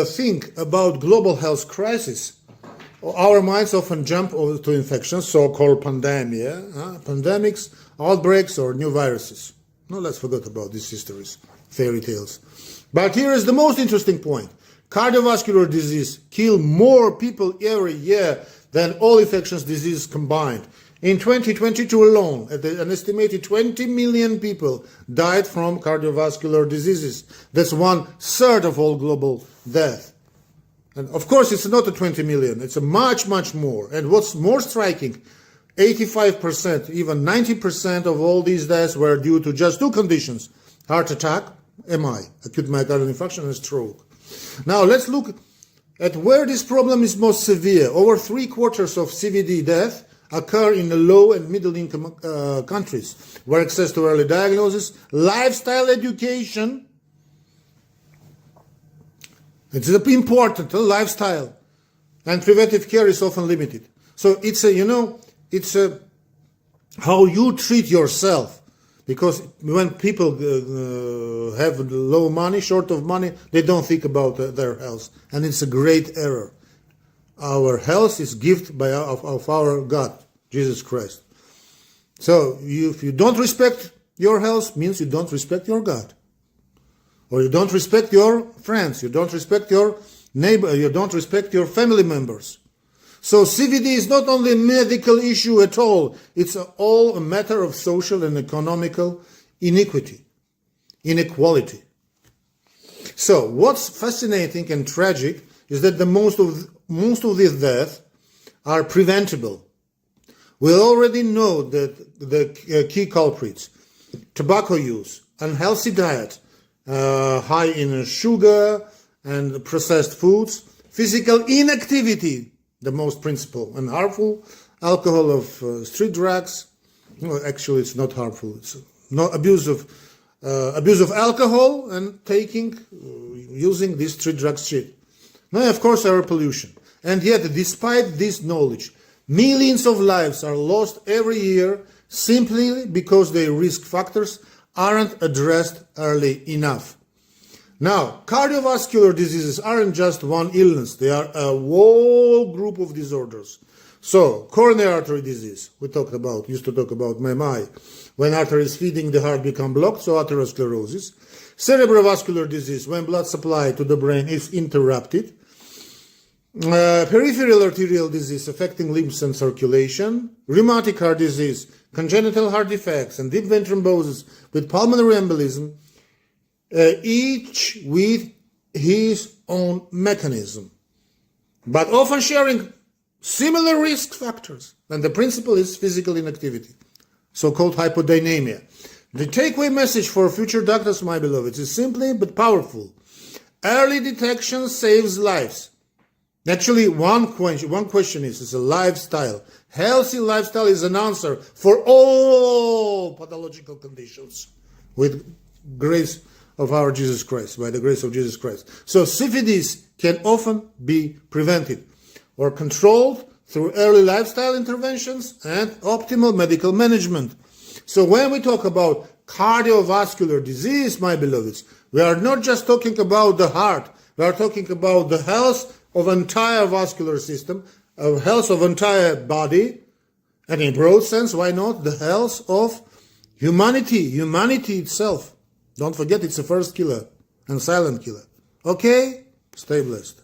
think about global health crisis, our minds often jump to infections, so-called pandemics, outbreaks, or new viruses. No, let's forget about these histories, fairy tales. But here is the most interesting point. Cardiovascular disease kill more people every year than all infectious diseases combined. In 2022 alone, an estimated 20 million people died from cardiovascular diseases. That's 1/3 of all global death. And of course, it's not a 20 million. It's a much, much more. And what's more striking, 85%, even 90% of all these deaths were due to just two conditions: heart attack, MI, acute myocardial infarction, and stroke. Now, let's look at where this problem is most severe. Over 3/4 of CVD death occur in the low and middle income countries, where access to early diagnosis, lifestyle education, it's important, lifestyle, and preventive care is often limited. So it's how you treat yourself. Because when people have low money, short of money, they don't think about their health. And it's a great error. Our health is gift of our God, Jesus Christ. So if you don't respect your health, means you don't respect your God. Or you don't respect your friends, you don't respect your neighbor, you don't respect your family members. So CVD is not only a medical issue at all, it's all a matter of social and economical inequality. So what's fascinating and tragic is that most of these deaths are preventable. We already know that the key culprits: tobacco use, unhealthy diet, high in sugar and processed foods, physical inactivity, the most principal and harmful, alcohol of street drugs. Well, actually, it's not harmful. It's no abuse of alcohol and using this street drug shit. Now, of course, air pollution. And yet, despite this knowledge, millions of lives are lost every year simply because their risk factors aren't addressed early enough. Now, cardiovascular diseases aren't just one illness. They are a whole group of disorders. So, coronary artery disease, used to talk about MI. When arteries feeding the heart become blocked, so atherosclerosis. Cerebrovascular disease, when blood supply to the brain is interrupted. Peripheral arterial disease affecting limbs and circulation. Rheumatic heart disease, congenital heart defects, and deep vein thrombosis with pulmonary embolism. Each with his own mechanism, but often sharing similar risk factors. And the principle is physical inactivity, so-called hypodynamia. The takeaway message for future doctors, my beloveds, is simply but powerful. Early detection saves lives. Actually, one question is, it's a lifestyle. Healthy lifestyle is an answer for all pathological conditions with grace of our Jesus Christ, by the grace of Jesus Christ. So CVDs can often be prevented or controlled through early lifestyle interventions and optimal medical management. So when we talk about cardiovascular disease, my beloveds, we are not just talking about the heart. We are talking about the health of entire vascular system, of health of entire body, and in broad sense, why not the health of humanity itself. Don't forget, it's the first killer and silent killer. Okay? Stay blessed.